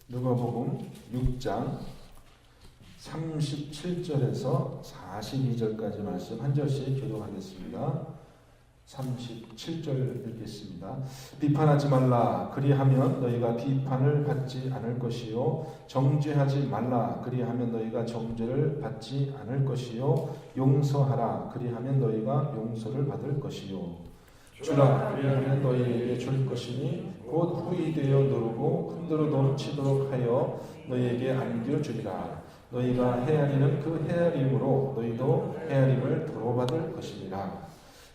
누가복음 6장 37절에서 42절까지 말씀 한 절씩 교독하겠습니다. 37절 읽겠습니다. 비판하지 말라. 그리하면 너희가 비판을 받지 않을 것이요. 정죄하지 말라. 그리하면 너희가 정죄를 받지 않을 것이요. 용서하라. 그리하면 너희가 용서를 받을 것이요. 주라. 그리하면 너희에게 줄 것이니 곧 후히 되어 누르고 흔들어 넘치도록 하여 너희에게 안겨주리라. 너희가 헤아리는 그 헤아림으로 너희도 헤아림을 도로받을 것이니라.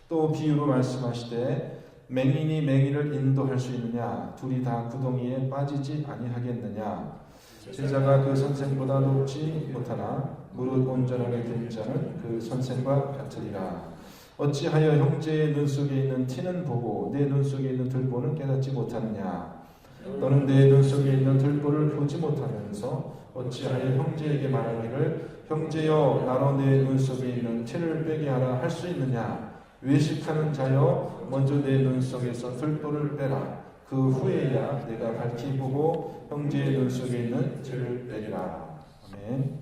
또 비유로 말씀하시되 맹인이 맹인을 인도할 수 있느냐? 둘이 다 구덩이에 빠지지 아니하겠느냐? 제자가 그 선생보다 높지 못하나 무릇 온전하게 된 자는 그 선생과 같으리라. 어찌하여 형제의 눈 속에 있는 티는 보고 내 눈 속에 있는 들보는 깨닫지 못하느냐? 너는 내 눈 속에 있는 들보를 보지 못하면서 어찌하여 형제에게 말하기를 형제여 나로 내 눈 속에 있는 티를 빼게 하라 할 수 있느냐? 외식하는 자여 먼저 내 눈 속에서 들보를 빼라. 그 후에야 내가 밝히 보고 형제의 눈 속에 있는 티를 빼리라. 아멘.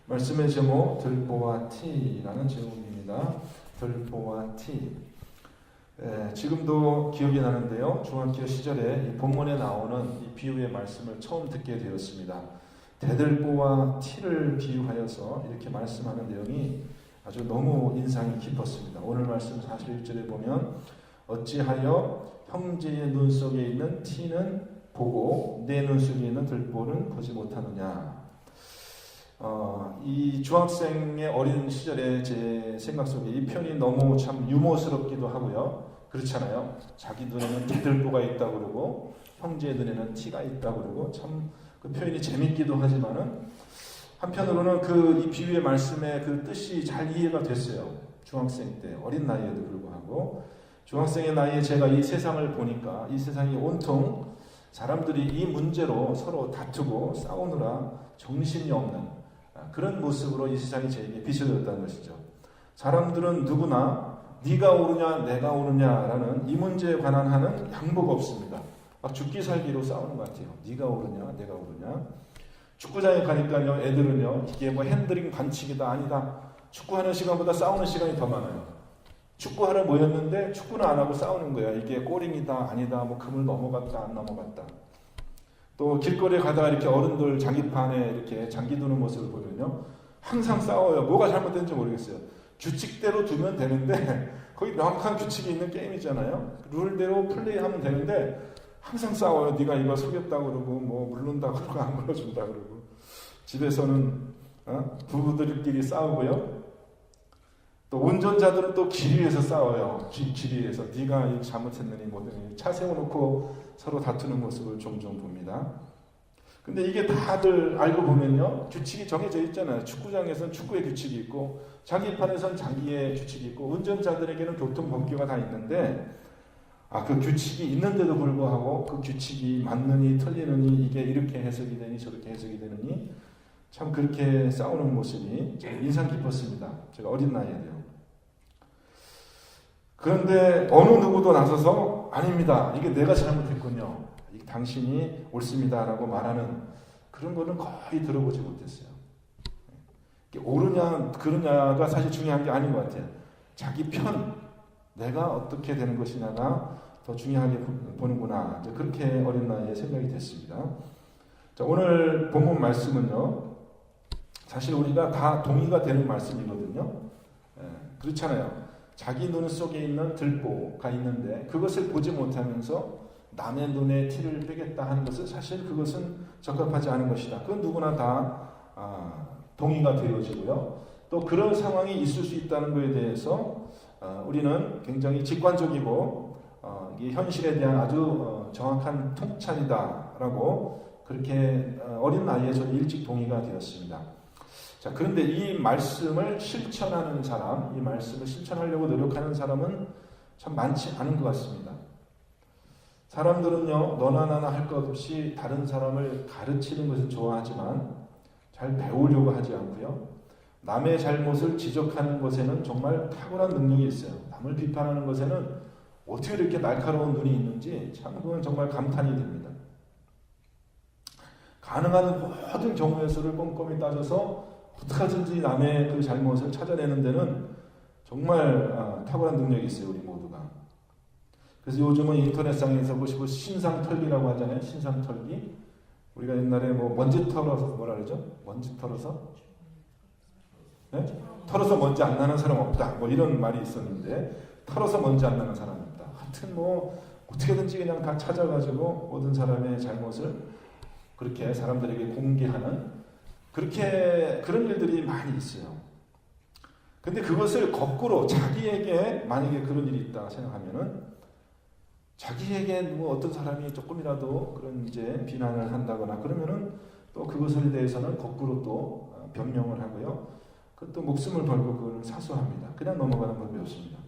말씀의 제목 들보와 티라는 제목입니다. 들보와 티. 지금도 기억이 나는데요. 중학교 시절에 이 본문에 나오는 이 비유의 말씀을 처음 듣게 되었습니다. 대들보와 티를 비유하여서 이렇게 말씀하는 내용이 아주 너무 인상이 깊었습니다. 오늘 말씀 41절에 보면 어찌하여 형제의 눈 속에 있는 티는 보고 내 눈 속에 있는 들보는 보지 못하느냐. 이 중학생의 어린 시절에 제 생각 속에 이 표현이 너무 참 유머스럽기도 하고요. 그렇잖아요. 자기 눈에는 대들보가 있다고 그러고 형제의 눈에는 티가 있다고 그러고 참 그 표현이 재밌기도 하지만은 한편으로는 이 비유의 말씀의 그 뜻이 잘 이해가 됐어요. 중학생 때 어린 나이에도 불구하고 중학생의 나이에 제가 이 세상을 보니까 이 세상이 온통 사람들이 이 문제로 서로 다투고 싸우느라 정신이 없는 그런 모습으로 이 세상이 제게 비춰졌다는 것이죠. 사람들은 누구나 네가 옳으냐 내가 옳으냐라는 이 문제에 관한 하는 양보가 없습니다. 막 죽기 살기로 싸우는 것 같아요. 네가 옳으냐 내가 옳으냐. 축구장에 가니까요 애들은요 이게 뭐 핸들링 반칙이다 아니다. 축구하는 시간보다 싸우는 시간이 더 많아요. 축구하러 모였는데 축구는 안 하고 싸우는 거야. 이게 골인이다 아니다 뭐 금을 넘어갔다 안 넘어갔다. 또 길거리에 가다가 이렇게 어른들 장기판에 이렇게 장기 두는 모습을 보면요 항상 싸워요. 뭐가 잘못된지 모르겠어요. 규칙대로 두면 되는데 거기 명확한 규칙이 있는 게임이잖아요. 룰대로 플레이하면 되는데 항상 싸워요. 네가 이거 속였다고 그러고 뭐 물른다고 그러고 안 물어준다 그러고 집에서는 부부들끼리 싸우고요. 또 운전자들은 또 길 위에서 싸워요. 길 위에서 네가 이거 잘못했느니 뭐더니 차 세워놓고 서로 다투는 모습을 종종 봅니다. 근데 이게 다들 알고 보면요 규칙이 정해져 있잖아요. 축구장에서는 축구의 규칙이 있고 장기판에서는 장기의 규칙이 있고 운전자들에게는 교통법규가 다 있는데 그 규칙이 있는데도 불구하고 그 규칙이 맞느니 틀리느니 이게 이렇게 해석이 되니 저렇게 해석이 되느니 참 그렇게 싸우는 모습이 인상 깊었습니다. 제가 어린 나이에도요. 그런데 어느 누구도 나서서 아닙니다. 이게 내가 잘못했군요. 당신이 옳습니다라고 말하는 그런 거는 거의 들어보지 못했어요. 이게 옳으냐 그러냐가 사실 중요한 게 아닌 것 같아요. 자기 편, 내가 어떻게 되는 것이냐가 더 중요하게 보는구나. 그렇게 어린 나이에 생각이 됐습니다. 자, 오늘 본문 말씀은요. 사실 우리가 다 동의가 되는 말씀이거든요. 그렇잖아요. 자기 눈 속에 있는 들보가 있는데 그것을 보지 못하면서 남의 눈에 티를 빼겠다 하는 것은 사실 그것은 적합하지 않은 것이다. 그건 누구나 다 동의가 되어지고요. 또 그런 상황이 있을 수 있다는 것에 대해서 우리는 굉장히 직관적이고 이 현실에 대한 아주 정확한 통찰이다라고 그렇게 어린 나이에 저는 일찍 동의가 되었습니다. 자, 그런데 이 말씀을 실천하는 사람, 이 말씀을 실천하려고 노력하는 사람은 참 많지 않은 것 같습니다. 사람들은요, 너나 나나 할 것 없이 다른 사람을 가르치는 것을 좋아하지만 잘 배우려고 하지 않고요. 남의 잘못을 지적하는 것에는 정말 탁월한 능력이 있어요. 남을 비판하는 것에는 어떻게 이렇게 날카로운 눈이 있는지 참 그건 정말 감탄이 됩니다. 가능한 모든 경우의 수를 꼼꼼히 따져서 어떻게든지 남의 그 잘못을 찾아내는 데는 정말 탁월한 능력이 있어요, 우리 모두가. 그래서 요즘은 인터넷상에서 보시고 신상털기라고 하잖아요. 신상털기. 우리가 옛날에 뭐 먼지 털어서 뭐라 그러죠? 먼지 털어서? 네? 털어서 먼지 안 나는 사람 없다. 뭐 이런 말이 있었는데 털어서 먼지 안 나는 사람 없다. 하여튼 뭐 어떻게든지 그냥 다 찾아가지고 모든 사람의 잘못을 그렇게 사람들에게 공개하는 그런 일들이 많이 있어요. 근데 그것을 거꾸로 자기에게 만약에 그런 일이 있다 생각하면은 자기에게 뭐 어떤 사람이 조금이라도 그런 이제 비난을 한다거나 그러면은 또 그것에 대해서는 거꾸로 또 변명을 하고요. 그것도 목숨을 걸고 그걸 사수합니다. 그냥 넘어가는 걸 배웠습니다.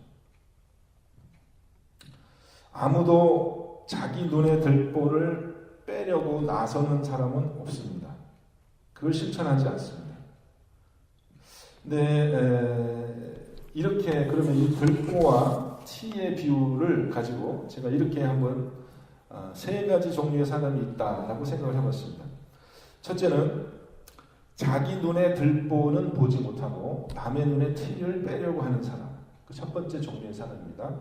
아무도 자기 눈에 들보를 빼려고 나서는 사람은 없습니다. 그걸 실천하지 않습니다. 근데 이렇게 그러면 이 들보와 티의 비유를 가지고 제가 이렇게 한번 세 가지 종류의 사람이 있다라고 생각을 해봤습니다. 첫째는 자기 눈에 들보는 보지 못하고 남의 눈에 티를 빼려고 하는 사람. 그 첫 번째 종류의 사람입니다.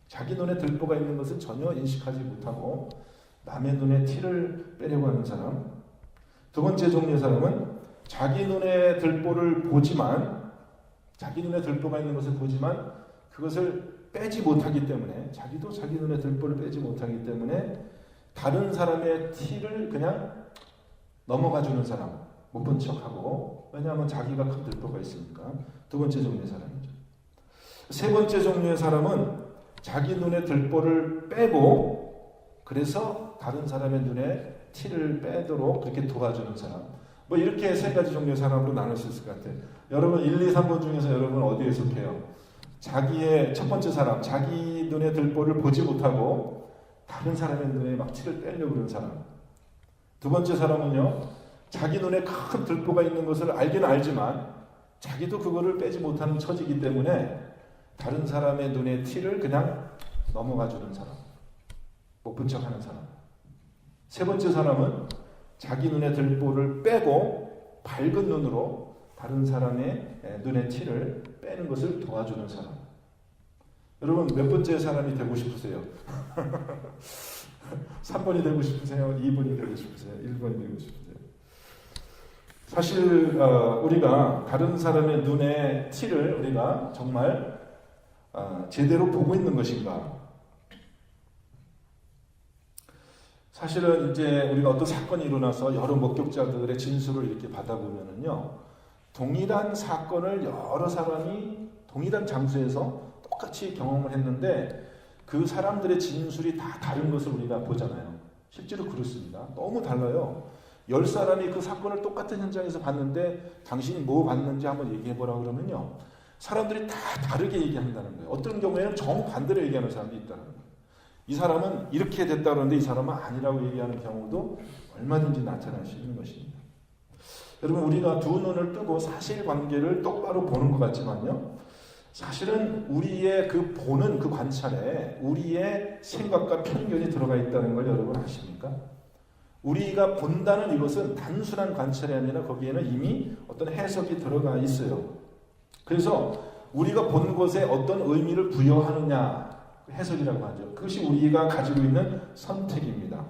자기 눈에 들보가 있는 것을 전혀 인식하지 못하고 남의 눈에 티를 빼려고 하는 사람. 두 번째 종류의 사람은 자기 눈에 들보를 보지만 자기 눈에 들보가 있는 것을 보지만 그것을 빼지 못하기 때문에 자기도 자기 눈에 들보를 빼지 못하기 때문에 다른 사람의 티를 그냥 넘어가 주는 사람, 못 본 척하고 왜냐하면 자기가 큰 들보가 있으니까. 두 번째 종류의 사람이죠. 세 번째 종류의 사람은 자기 눈에 들보를 빼고 그래서 다른 사람의 눈에 티를 빼도록 그렇게 도와주는 사람. 뭐 이렇게 세 가지 종류의 사람으로 나눌 수 있을 것 같아요. 여러분 1, 2, 3번 중에서 여러분 어디에 속해요? 자기의 첫 번째 사람, 자기 눈에 들보를 보지 못하고 다른 사람의 눈에 막 티를 빼려고 그러는 사람. 두 번째 사람은요, 자기 눈에 큰 들보가 있는 것을 알기는 알지만 자기도 그거를 빼지 못하는 처지이기 때문에 다른 사람의 눈에 티를 그냥 넘어가 주는 사람, 못 본 척하는 사람. 세 번째 사람은 자기 눈에 들보를 빼고 밝은 눈으로 다른 사람의 눈에 티를 빼는 것을 도와주는 사람. 여러분 몇 번째 사람이 되고 싶으세요? 3번이 되고 싶으세요? 2번이 되고 싶으세요? 1번이 되고 싶으세요? 사실 우리가 다른 사람의 눈에 티를 우리가 정말 제대로 보고 있는 것인가? 사실은 이제 우리가 어떤 사건이 일어나서 여러 목격자들의 진술을 이렇게 받아보면은요, 동일한 사건을 여러 사람이 동일한 장소에서 똑같이 경험을 했는데 그 사람들의 진술이 다 다른 것을 우리가 보잖아요. 실제로 그렇습니다. 너무 달라요. 10사람이 그 사건을 똑같은 현장에서 봤는데 당신이 뭐 봤는지 한번 얘기해보라 그러면요, 사람들이 다 다르게 얘기한다는 거예요. 어떤 경우에는 정반대로 얘기하는 사람도 있다는 거예요. 이 사람은 이렇게 됐다 그러는데 이 사람은 아니라고 얘기하는 경우도 얼마든지 나타날 수 있는 것입니다. 여러분 우리가 두 눈을 뜨고 사실관계를 똑바로 보는 것 같지만요, 사실은 우리의 그 보는 그 관찰에 우리의 생각과 편견이 들어가 있다는 걸 여러분 아십니까? 우리가 본다는 이것은 단순한 관찰이 아니라 거기에는 이미 어떤 해석이 들어가 있어요. 그래서 우리가 본 것에 어떤 의미를 부여하느냐, 해석이라고 하죠. 그것이 우리가 가지고 있는 선택입니다.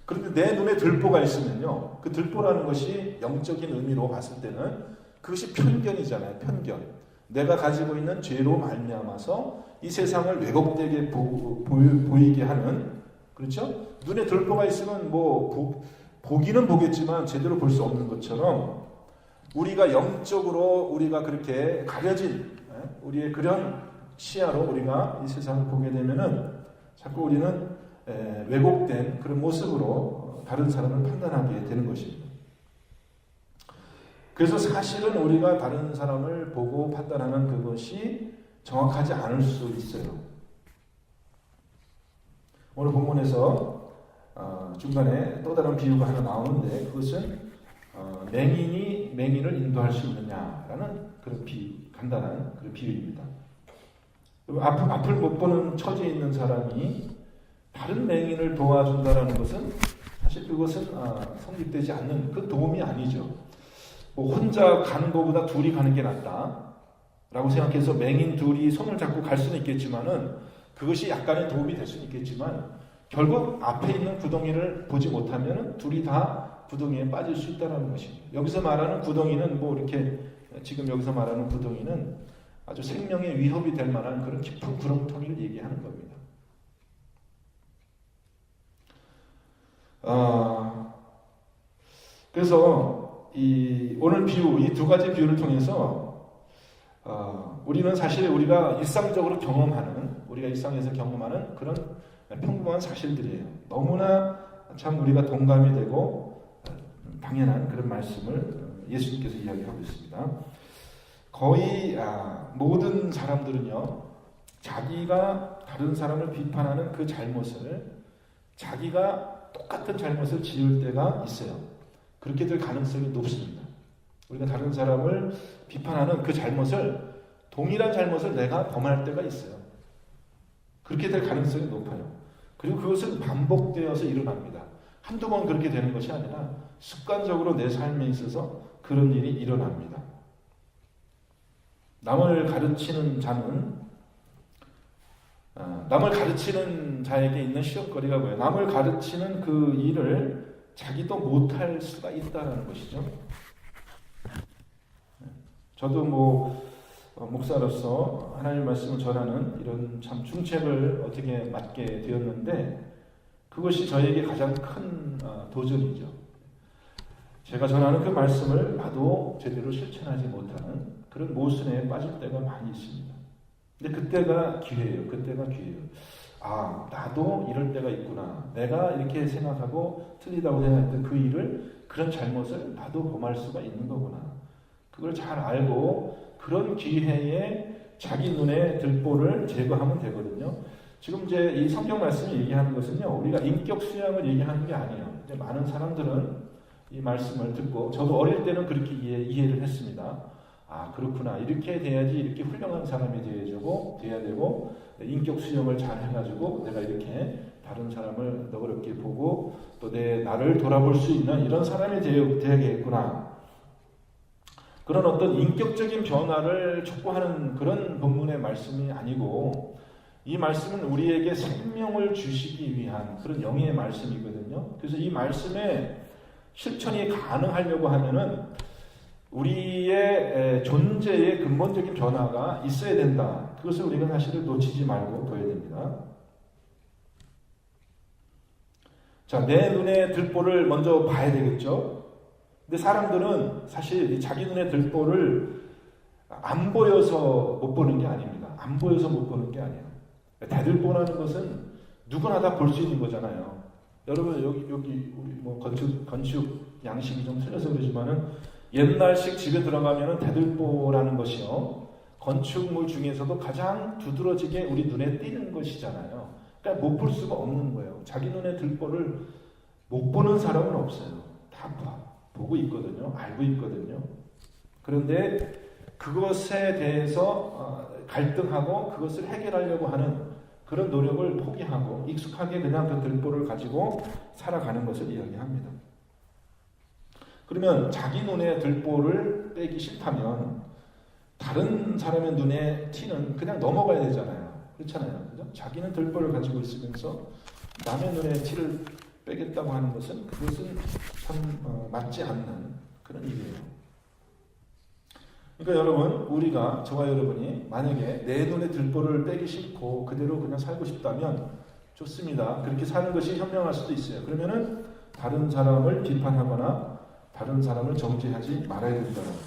그런데 내 눈에 들보가 있으면요, 그 들보라는 것이 영적인 의미로 봤을 때는 그것이 편견이잖아요. 편견. 내가 가지고 있는 죄로 말미암아서 이 세상을 왜곡되게 보이게 하는, 그렇죠? 눈에 들보가 있으면 뭐 보기는 보겠지만 제대로 볼 수 없는 것처럼 우리가 영적으로 우리가 그렇게 가려진 우리의 그런 시야로 우리가 이 세상을 보게 되면은 자꾸 우리는 왜곡된 그런 모습으로 다른 사람을 판단하게 되는 것입니다. 그래서 사실은 우리가 다른 사람을 보고 판단하는 그것이 정확하지 않을 수 있어요. 오늘 본문에서 중간에 또 다른 비유가 하나 나오는데 그것은 맹인이 맹인을 인도할 수 있느냐라는 그런 간단한 그런 비유입니다. 앞을 못 보는 처지에 있는 사람이 다른 맹인을 도와준다는 것은 사실 그것은 성립되지 않는 그 도움이 아니죠. 뭐 혼자 가는 것보다 둘이 가는 게 낫다라고 생각해서 맹인 둘이 손을 잡고 갈 수는 있겠지만은 그것이 약간의 도움이 될 수는 있겠지만 결국 앞에 있는 구덩이를 보지 못하면은 둘이 다 구덩이에 빠질 수 있다는 것입니다. 여기서 말하는 구덩이는 뭐 이렇게 지금 여기서 말하는 구덩이는 아주 생명의 위협이 될 만한 그런 깊은 구렁텅이를 얘기하는 겁니다. 그래서 오늘 비유, 이 두 가지 비유를 통해서 우리는 사실 우리가 일상적으로 경험하는, 우리가 일상에서 경험하는 그런 평범한 사실들이에요. 너무나 참 우리가 동감이 되고 당연한 그런 말씀을 예수님께서 이야기하고 있습니다. 거의 모든 사람들은요, 자기가 다른 사람을 비판하는 그 잘못을 자기가 똑같은 잘못을 지을 때가 있어요. 그렇게 될 가능성이 높습니다. 우리가 다른 사람을 비판하는 그 잘못을, 동일한 잘못을 내가 범할 때가 있어요. 그렇게 될 가능성이 높아요. 그리고 그것은 반복되어서 일어납니다. 한두 번 그렇게 되는 것이 아니라 습관적으로 내 삶에 있어서 그런 일이 일어납니다. 남을 가르치는 자에게 있는 시험거리가 뭐예요? 남을 가르치는 그 일을 자기도 못할 수가 있다는 것이죠. 저도 목사로서 하나님의 말씀을 전하는 이런 참 중책을 어떻게 맡게 되었는데 그것이 저에게 가장 큰 도전이죠. 제가 전하는 그 말씀을 나도 제대로 실천하지 못하는 그런 모순에 빠질 때가 많이 있습니다. 근데 그때가 기회예요. 나도 이럴 때가 있구나. 내가 이렇게 생각하고 틀리다고 생각했던 그 일을, 그런 잘못을 나도 범할 수가 있는 거구나. 그걸 잘 알고 그런 기회에 자기 눈에 들보를 제거하면 되거든요. 지금 이제 이 성경 말씀이 얘기하는 것은요, 우리가 인격 수양을 얘기하는 게 아니에요. 이제 많은 사람들은 이 말씀을 듣고, 저도 어릴 때는 그렇게 이해를 했습니다. 그렇구나. 이렇게 돼야지 이렇게 훌륭한 사람이 돼야 되고, 인격 수양을 잘 해가지고 내가 이렇게 다른 사람을 너그럽게 보고 또 나를 돌아볼 수 있는 이런 사람이 되야겠구나. 그런 어떤 인격적인 변화를 촉구하는 그런 본문의 말씀이 아니고, 이 말씀은 우리에게 생명을 주시기 위한 그런 영의 말씀이거든요. 그래서 이 말씀에 실천이 가능하려고 하면은 우리의 존재의 근본적인 변화가 있어야 된다. 그것을 우리가 사실은 놓치지 말고 보여야 됩니다. 자, 내 눈에 들보를 먼저 봐야 되겠죠. 근데 사람들은 사실 자기 눈에 들보를 안 보여서 못 보는 게 아닙니다. 안 보여서 못 보는 게 아니에요. 대들보라는 것은 누구나 다 볼 수 있는 거잖아요. 여러분 여기 우리 건축 양식이 좀 틀려서 그러지만은 옛날식 집에 들어가면은 대들보라는 것이요, 건축물 중에서도 가장 두드러지게 우리 눈에 띄는 것이잖아요. 그러니까 못 볼 수가 없는 거예요. 자기 눈에 들보를 못 보는 사람은 없어요. 다 보고 있거든요. 알고 있거든요. 그런데 그것에 대해서 갈등하고 그것을 해결하려고 하는 그런 노력을 포기하고 익숙하게 그냥 그 들보를 가지고 살아가는 것을 이야기합니다. 그러면 자기 눈에 들보를 빼기 싫다면 다른 사람의 눈에 티는 그냥 넘어가야 되잖아요. 그렇잖아요. 그죠? 자기는 들보를 가지고 있으면서 남의 눈에 티를 빼겠다고 하는 것은 그것은 참 맞지 않는 그런 일이에요. 그러니까 여러분, 저와 여러분이 만약에 내 눈에 들보를 빼기 싫고 그대로 그냥 살고 싶다면 좋습니다. 그렇게 사는 것이 현명할 수도 있어요. 그러면은 다른 사람을 비판하거나 다른 사람을 정죄하지 말아야 된다는 거죠.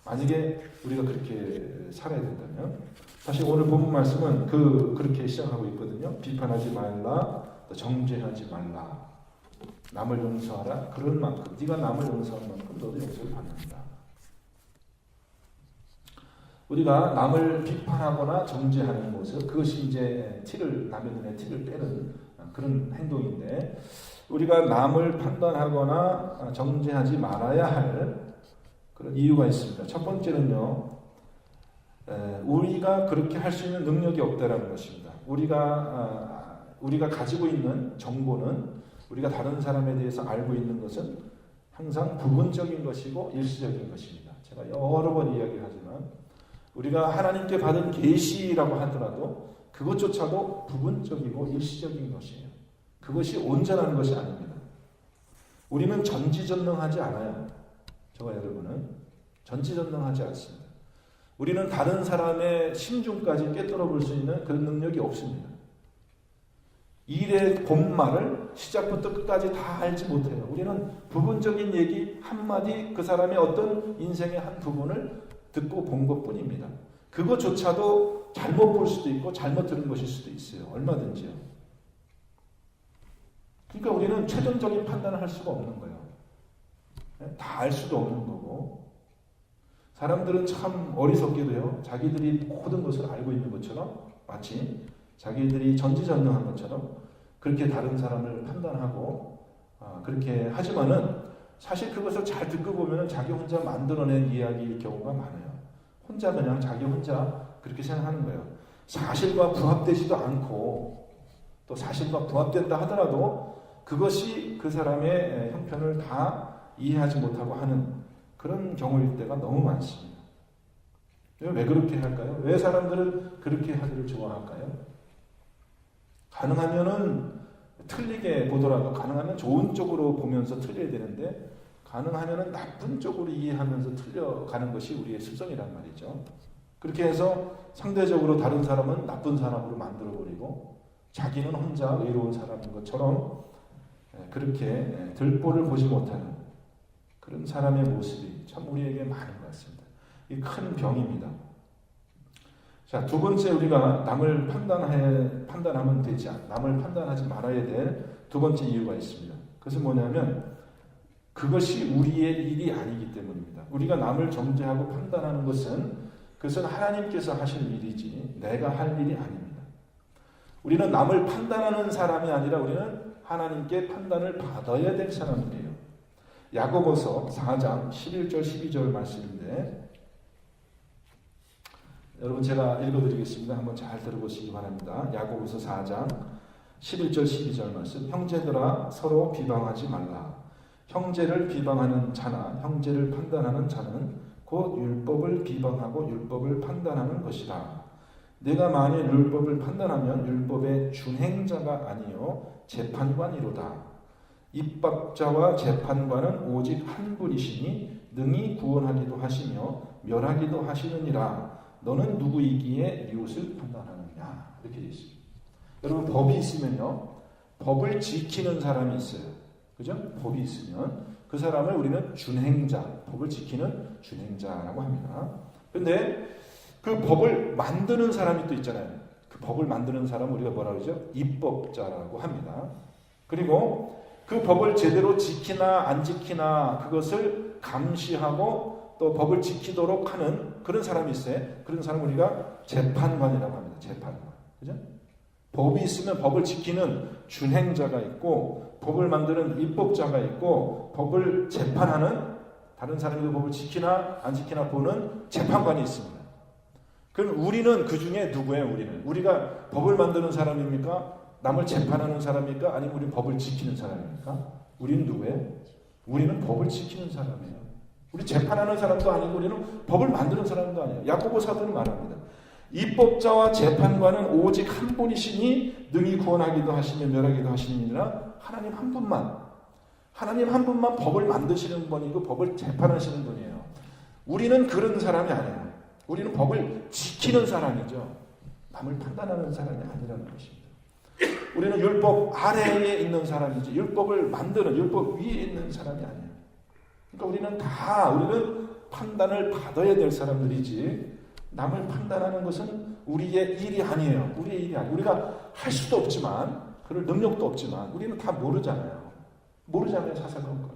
만약에 우리가 그렇게 살아야 된다면, 사실 오늘 본문 말씀은 그렇게 시작하고 있거든요. 비판하지 말라, 정죄하지 말라, 남을 용서하라. 그런 만큼, 네가 남을 용서한 만큼 너도 용서를 받는다. 우리가 남을 비판하거나 정죄하는 모습, 그것이 이제 남의 눈에 티를 빼는 그런 행동인데, 우리가 남을 판단하거나 정죄하지 말아야 할 그런 이유가 있습니다. 첫 번째는요, 우리가 그렇게 할 수 있는 능력이 없다라는 것입니다. 우리가 가지고 있는 정보는 우리가 다른 사람에 대해서 알고 있는 것은 항상 부분적인 것이고 일시적인 것입니다. 제가 여러 번 이야기하지만 우리가 하나님께 받은 계시라고 하더라도 그것조차도 부분적이고 일시적인 것이에요. 그것이 온전한 것이 아닙니다. 우리는 전지전능하지 않아요. 저와 여러분은 전지전능하지 않습니다. 우리는 다른 사람의 심중까지 꿰뚫어 볼 수 있는 그런 능력이 없습니다. 일의 본말을 시작부터 끝까지 다 알지 못해요. 우리는 부분적인 얘기 한마디 그 사람의 어떤 인생의 한 부분을 듣고 본 것뿐입니다. 그것조차도 잘못 볼 수도 있고 잘못 들은 것일 수도 있어요. 얼마든지요. 그러니까 우리는 최종적인 판단을 할 수가 없는 거예요. 다 알 수도 없는 거고. 사람들은 참 어리석게도요. 자기들이 모든 것을 알고 있는 것처럼 마치 자기들이 전지전능한 것처럼 그렇게 다른 사람을 판단하고 그렇게 하지만은 사실 그것을 잘 듣고 보면 자기 혼자 만들어낸 이야기일 경우가 많아요. 혼자 그냥 자기 혼자 그렇게 생각하는 거예요. 사실과 부합되지도 않고 또 사실과 부합된다 하더라도 그것이 그 사람의 형편을 다 이해하지 못하고 하는 그런 경우일 때가 너무 많습니다. 왜 그렇게 할까요? 왜 사람들은 그렇게 하기를 좋아할까요? 가능하면은 틀리게 보더라도 가능하면 좋은 쪽으로 보면서 틀려야 되는데 가능하면은 나쁜 쪽으로 이해하면서 틀려가는 것이 우리의 습성이란 말이죠. 그렇게 해서 상대적으로 다른 사람은 나쁜 사람으로 만들어버리고 자기는 혼자 의로운 사람인 것처럼 그렇게 들보를 보지 못하는 그런 사람의 모습이 참 우리에게 많은 것 같습니다. 이 큰 병입니다. 자, 두 번째 우리가 남을 판단하면 되지 남을 판단하지 말아야 될 두 번째 이유가 있습니다. 그것은 뭐냐면 그것이 우리의 일이 아니기 때문입니다. 우리가 남을 정죄하고 판단하는 그것은 하나님께서 하실 일이지 내가 할 일이 아닙니다. 우리는 남을 판단하는 사람이 아니라 우리는 하나님께 판단을 받아야 될 사람들이에요. 야고보서 4장 11절 12절 말씀인데 여러분 제가 읽어드리겠습니다. 한번 잘 들어보시기 바랍니다. 야고보서 4장 11절 12절 말씀. 형제들아 서로 비방하지 말라. 형제를 비방하는 자나 형제를 판단하는 자는 곧 율법을 비방하고 율법을 판단하는 것이다. 내가 만일 율법을 판단하면 율법의 준행자가 아니요 재판관이로다. 입법자와 재판관은 오직 한 분이시니 능히 구원하기도 하시며 멸하기도 하시느니라. 너는 누구이기에 이웃을 판단하느냐. 이렇게 되어 있습니다. 여러분 법이 있으면요 법을 지키는 사람이 있어요. 그죠? 법이 있으면 그 사람을 우리는 준행자, 법을 지키는 준행자라고 합니다. 그런데 그 법을 만드는 사람이 또 있잖아요. 그 법을 만드는 사람을 우리가 뭐라 그러죠? 입법자라고 합니다. 그리고 그 법을 제대로 지키나 안 지키나 그것을 감시하고 또 법을 지키도록 하는 그런 사람이 있어요. 그런 사람을 우리가 재판관이라고 합니다. 재판관. 그죠? 법이 있으면 법을 지키는 준행자가 있고 법을 만드는 입법자가 있고 법을 재판하는 다른 사람이 법을 지키나 안 지키나 보는 재판관이 있습니다. 그럼 우리는 그 중에 누구예요? 우리가 법을 만드는 사람입니까? 남을 재판하는 사람입니까? 아니면 우리는 법을 지키는 사람입니까? 우리는 누구예요? 우리는 법을 지키는 사람이에요. 우리 재판하는 사람도 아니고 우리는 법을 만드는 사람도 아니에요. 야고보 사도는 말합니다. 입법자와 재판관은 오직 한 분이시니 능히 구원하기도 하시며 멸하기도 하시느니라. 하나님 한 분만 법을 만드시는 분이고 법을 재판하시는 분이에요. 우리는 그런 사람이 아니에요. 우리는 법을 지키는 사람이죠. 남을 판단하는 사람이 아니라는 것입니다. 우리는 율법 아래에 있는 사람이지 율법을 만드는 율법 위에 있는 사람이 아니에요. 그러니까 우리는 판단을 받아야 될 사람들이지 남을 판단하는 것은 우리의 일이 아니에요. 우리의 일이 아니에요. 우리가 할 수도 없지만 그럴 능력도 없지만 우리는 다 모르잖아요. 사사건 건.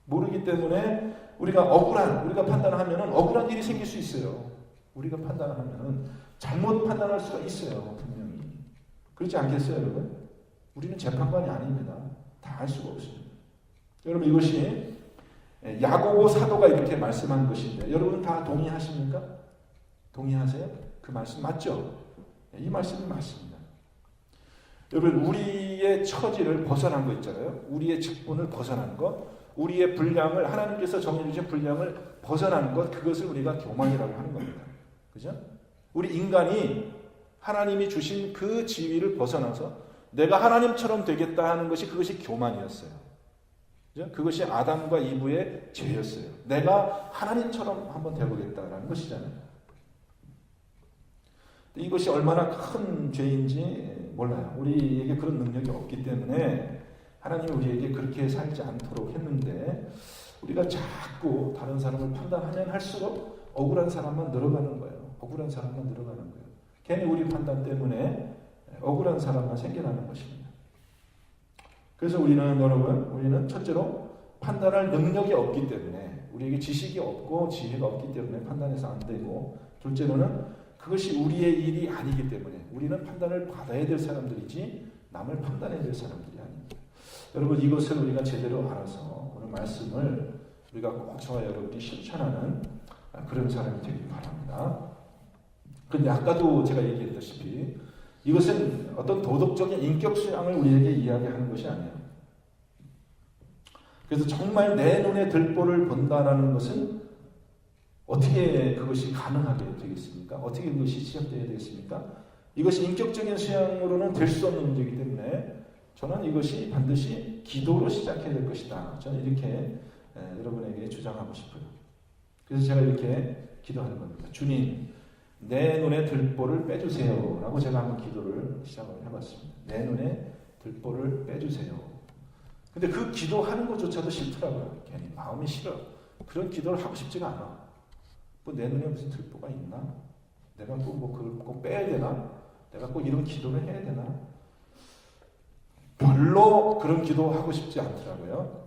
모르기 때문에 우리가 판단하면은 억울한 일이 생길 수 있어요. 우리가 판단하면은 잘못 판단할 수가 있어요. 분명히. 그렇지 않겠어요, 여러분? 우리는 재판관이 아닙니다. 다 할 수가 없습니다. 여러분 이것이 야고보 사도가 이렇게 말씀한 것인데 여러분 다 동의하십니까? 동의하세요? 그 말씀 맞죠? 이 말씀이 맞습니다. 여러분 우리의 처지를 벗어난 거 있잖아요. 우리의 직분을 벗어난 것, 우리의 분량을 하나님께서 정해주신 분량을 벗어난 것, 그것을 우리가 교만이라고 하는 겁니다. 그죠? 우리 인간이 하나님이 주신 그 지위를 벗어나서 내가 하나님처럼 되겠다 하는 것이 그것이 교만이었어요. 그죠? 그것이 아담과 이브의 죄였어요. 내가 하나님처럼 한번 되보겠다라는 것이잖아요. 이것이 얼마나 큰 죄인지 몰라요. 우리에게 그런 능력이 없기 때문에 하나님이 우리에게 그렇게 살지 않도록 했는데 우리가 자꾸 다른 사람을 판단하면 할수록 억울한 사람만 늘어가는 거예요. 억울한 사람만 늘어가는 거예요. 괜히 우리 판단 때문에 억울한 사람만 생겨나는 것입니다. 그래서 우리는 첫째로 판단할 능력이 없기 때문에, 우리에게 지식이 없고 지혜가 없기 때문에 판단해서 안 되고, 둘째로는 그것이 우리의 일이 아니기 때문에 우리는 판단을 받아야 될 사람들이지 남을 판단해야 될 사람들이 아닙니다. 여러분 이것을 우리가 제대로 알아서 오늘 말씀을 우리가 꼭 저와 여러분이 실천하는 그런 사람이 되길 바랍니다. 그런데 아까도 제가 얘기했다시피 이것은 어떤 도덕적인 인격 수양을 우리에게 이야기하는 것이 아니에요. 그래서 정말 내 눈에 들보를 본다라는 것은 어떻게 그것이 가능하게 되겠습니까? 어떻게 그것이 시작되어야 되겠습니까? 이것이 인격적인 수양으로는 될 수 없는 문제이기 때문에 저는 이것이 반드시 기도로 시작해야 될 것이다. 저는 이렇게 여러분에게 주장하고 싶어요. 그래서 제가 이렇게 기도하는 겁니다. 주님, 내 눈에 들보를 빼주세요 라고 제가 한번 기도를 시작을 해봤습니다. 내 눈에 들보를 빼주세요. 근데 그 기도하는 것조차도 싫더라고요. 괜히 마음이 싫어. 그런 기도를 하고 싶지가 않아. 뭐 내 눈에 무슨 들보가 있나? 내가 그걸 꼭 빼야 되나? 내가 꼭 이런 기도를 해야 되나? 별로 그런 기도하고 싶지 않더라고요.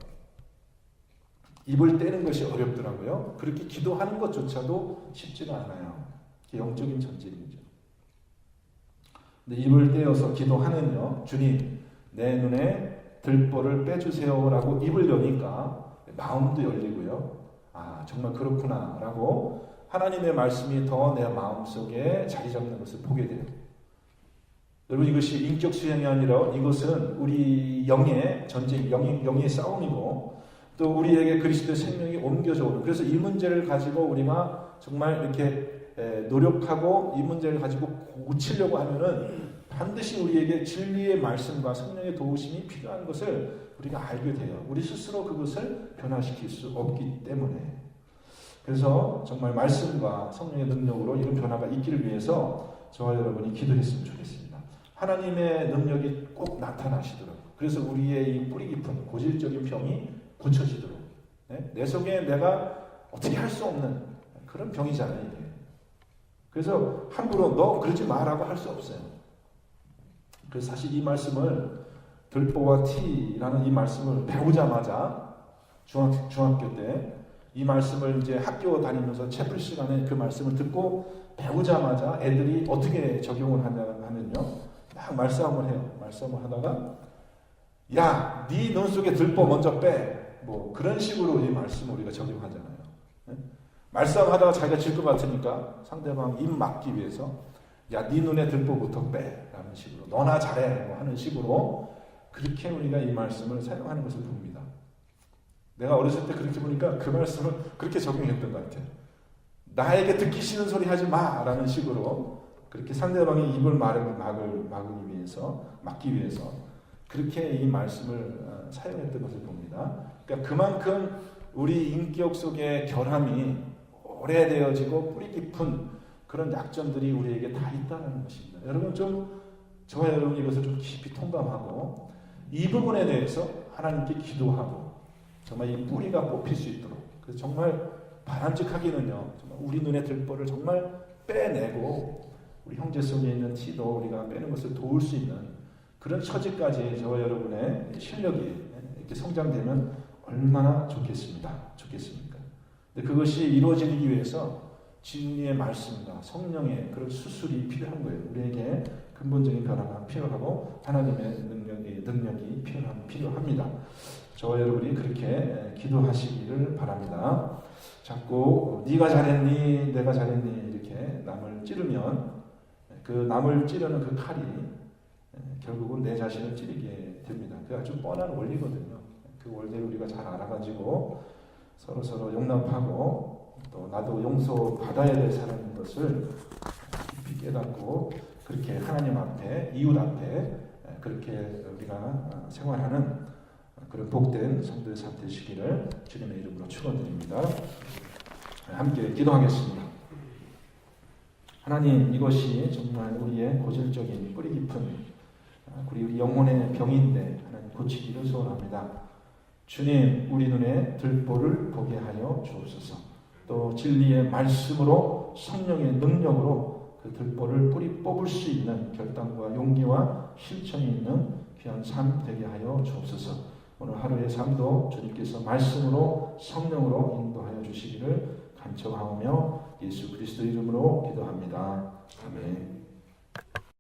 입을 떼는 것이 어렵더라고요. 그렇게 기도하는 것조차도 쉽지가 않아요. 영적인 전쟁이죠. 근데 입을 떼어서 기도하면요, 주님, 내 눈에 들보를 빼주세요 라고 입을 여니까 마음도 열리고요. 아, 정말 그렇구나 라고 하나님의 말씀이 더 내 마음속에 자리 잡는 것을 보게 돼요. 여러분 이것이 인격 수양이 아니라 이것은 우리 영의 전쟁, 영의 싸움이고 또 우리에게 그리스도의 생명이 옮겨져 오는, 그래서 이 문제를 가지고 우리가 정말 이렇게 노력하고 이 문제를 가지고 고치려고 하면은 반드시 우리에게 진리의 말씀과 성령의 도우심이 필요한 것을 우리가 알게 돼요. 우리 스스로 그것을 변화시킬 수 없기 때문에. 그래서 정말 말씀과 성령의 능력으로 이런 변화가 있기를 위해서 저와 여러분이 기도했으면 좋겠습니다. 하나님의 능력이 꼭 나타나시도록, 그래서 우리의 이 뿌리 깊은 고질적인 병이 고쳐지도록, 내 속에 내가 어떻게 할 수 없는 그런 병이잖아요 이게. 그래서 함부로 너 그러지 마라고 할 수 없어요. 그래서 사실 이 말씀을 들보와 티라는 이 말씀을 배우자마자 중학교 때 이 말씀을 이제 학교 다니면서 채플 시간에 그 말씀을 듣고 배우자마자 애들이 어떻게 적용을 하면요, 막 말싸움을 해요. 말싸움을 하다가 야, 네 눈 속에 들보 먼저 빼. 뭐 그런 식으로 이 말씀을 우리가 적용하잖아요. 말싸움 하다가 자기가 질 것 같으니까 상대방 입 막기 위해서 야, 네 눈에 들보부터 빼 라는 식으로, 너나 잘해 뭐 하는 식으로 그렇게 우리가 이 말씀을 사용하는 것을 봅니다. 내가 어렸을 때 그렇게 보니까 그 말씀을 그렇게 적용했던 것 같아요. 나에게 듣기 싫은 소리 하지 마 라는 식으로 그렇게 상대방의 입을 막기 위해서 그렇게 이 말씀을 사용했던 것을 봅니다. 그러니까 그만큼 우리 인격 속의 결함이 오래되어지고 뿌리 깊은 그런 약점들이 우리에게 다 있다는 것입니다. 여러분 좀, 저와 여러분이 이것을 좀 깊이 통감하고 이 부분에 대해서 하나님께 기도하고 정말 이 뿌리가 뽑힐 수 있도록, 그래서 정말 바람직하기는요, 정말 우리 눈에 들보를 정말 빼내고 우리 형제 속에 있는 티도 우리가 빼는 것을 도울 수 있는 그런 처지까지 저와 여러분의 실력이 이렇게 성장되면 얼마나 좋겠습니까? 근데 그것이 이루어지기 위해서 진리의 말씀과 성령의 그런 수술이 필요한 거예요. 우리에게 근본적인 변화가 필요하고 하나님의 능력이 필요합니다. 저와 여러분이 그렇게 기도하시기를 바랍니다. 자꾸 네가 잘했니, 내가 잘했니 이렇게 남을 찌르면 그 남을 찌르는 그 칼이 결국은 내 자신을 찌르게 됩니다. 그 아주 뻔한 원리거든요. 그 원리를 우리가 잘 알아가지고 서로 용납하고 또 나도 용서받아야 될 사람인 것을 깊이 깨닫고 그렇게 하나님 앞에 이웃 앞에 그렇게 우리가 생활하는 그런 복된 성도의 삶 되시기를 주님의 이름으로 축원드립니다. 함께 기도하겠습니다. 하나님, 이것이 정말 우리의 고질적인 뿌리 깊은 우리 영혼의 병인데 하나님 고치기를 소원합니다. 주님, 우리 눈에 들보를 보게 하여 주옵소서. 또 진리의 말씀으로 성령의 능력으로 그 들보를 뿌리 뽑을 수 있는 결단과 용기와 실천이 있는 귀한 삶 되게 하여 주옵소서. 오늘 하루의 삶도 주님께서 말씀으로 성령으로 인도하여 주시기를 간청하오며 예수 그리스도 이름으로 기도합니다. 아멘.